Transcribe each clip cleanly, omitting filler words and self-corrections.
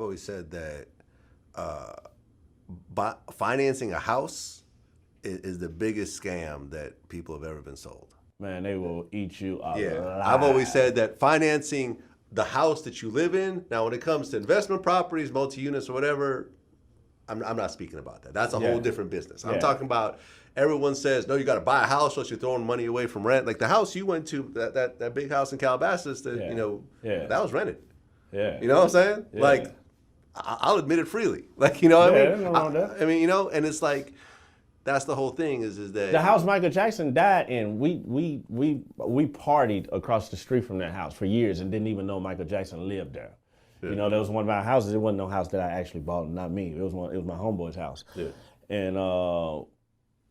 I've always said that financing a house is the biggest scam that people have ever been sold. Man, they will eat you alive. Yeah, I've always said that financing the house that you live in, now when it comes to investment properties, multi-units or whatever, I'm not speaking about that. That's a whole different business. I'm talking about, everyone says, no, you got to buy a house or else you're throwing money away from rent. Like the house you went to, that big house in Calabasas, that that was rented. Yeah. You know what I'm saying? Yeah. Like, I'll admit it freely. Like, you know what I mean? Nothing wrong with that. I mean, you know, and it's like, that's the whole thing is that the house Michael Jackson died in, we partied across the street from that house for years and didn't even know Michael Jackson lived there. Yeah. You know, that was one of my houses. It wasn't no house that I actually bought, not me. It was my homeboy's house. Yeah. And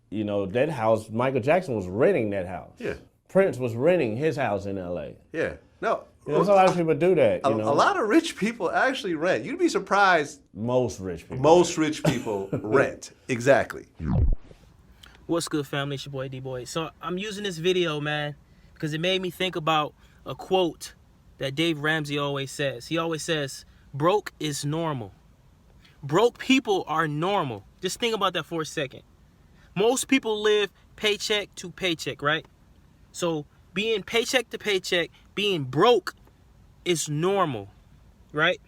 you know, that house, Michael Jackson was renting that house. Yeah. Prince was renting his house in LA. Yeah. No. You know, there's a lot of people do that. You know? A lot of rich people actually rent. You'd be surprised. Most rich people. Most rich people rent. Exactly. What's good, family? It's your boy DBoyd. So I'm using this video, man, because it made me think about a quote that Dave Ramsey always says. He always says, broke is normal. Broke people are normal. Just think about that for a second. Most people live paycheck to paycheck, right? So being paycheck to paycheck, being broke is normal, right?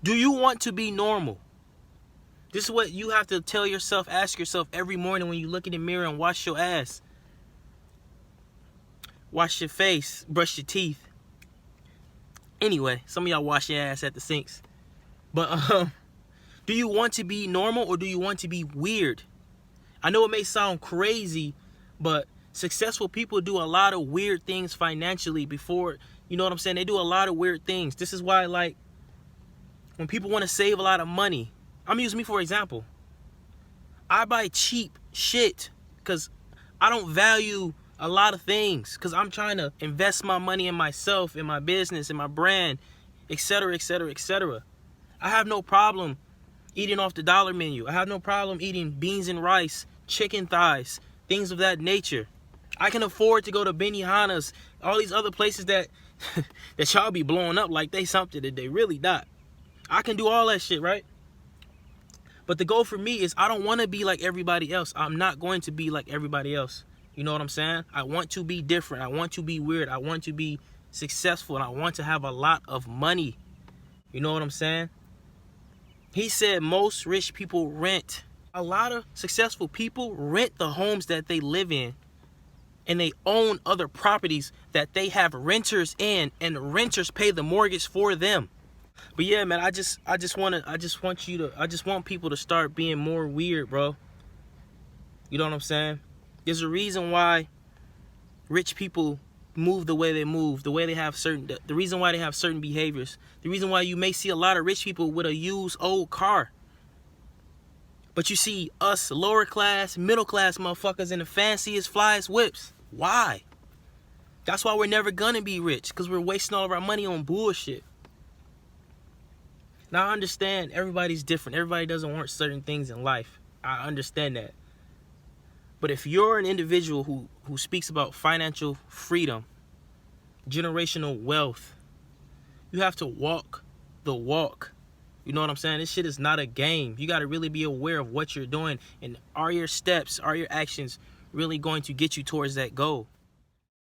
Do you want to be normal? This is what you have to tell yourself, ask yourself every morning when you look in the mirror and wash your ass. Wash your face, brush your teeth. Anyway, some of y'all wash your ass at the sinks. But do you want to be normal or do you want to be weird? I know it may sound crazy, but successful people do a lot of weird things financially before, you know what I'm saying? They do a lot of weird things. This is why, like, when people want to save a lot of money, I'm using me for example. I buy cheap shit because I don't value a lot of things because I'm trying to invest my money in myself, in my business, in my brand, etc., etc., etc. I have no problem eating off the dollar menu. I have no problem eating beans and rice, chicken thighs, things of that nature. I can afford to go to Benihana's, all these other places that that y'all be blowing up like they something that they really not. I can do all that shit, right? But the goal for me is I don't want to be like everybody else. I'm not going to be like everybody else. You know what I'm saying? I want to be different. I want to be weird. I want to be successful. And I want to have a lot of money. You know what I'm saying? He said most rich people rent. A lot of successful people rent the homes that they live in. And they own other properties that they have renters in. And the renters pay the mortgage for them. But yeah, man, I just want people to start being more weird, bro. You know what I'm saying? There's a reason why rich people move the way they move, the reason why they have certain behaviors, the reason why you may see a lot of rich people with a used old car. But you see us lower class, middle class motherfuckers in the fanciest, flyest whips. Why? That's why we're never gonna be rich, because we're wasting all of our money on bullshit. Now, I understand everybody's different. Everybody doesn't want certain things in life. I understand that. But if you're an individual who speaks about financial freedom, generational wealth, you have to walk the walk. You know what I'm saying? This shit is not a game. You got to really be aware of what you're doing. And are your steps, are your actions really going to get you towards that goal?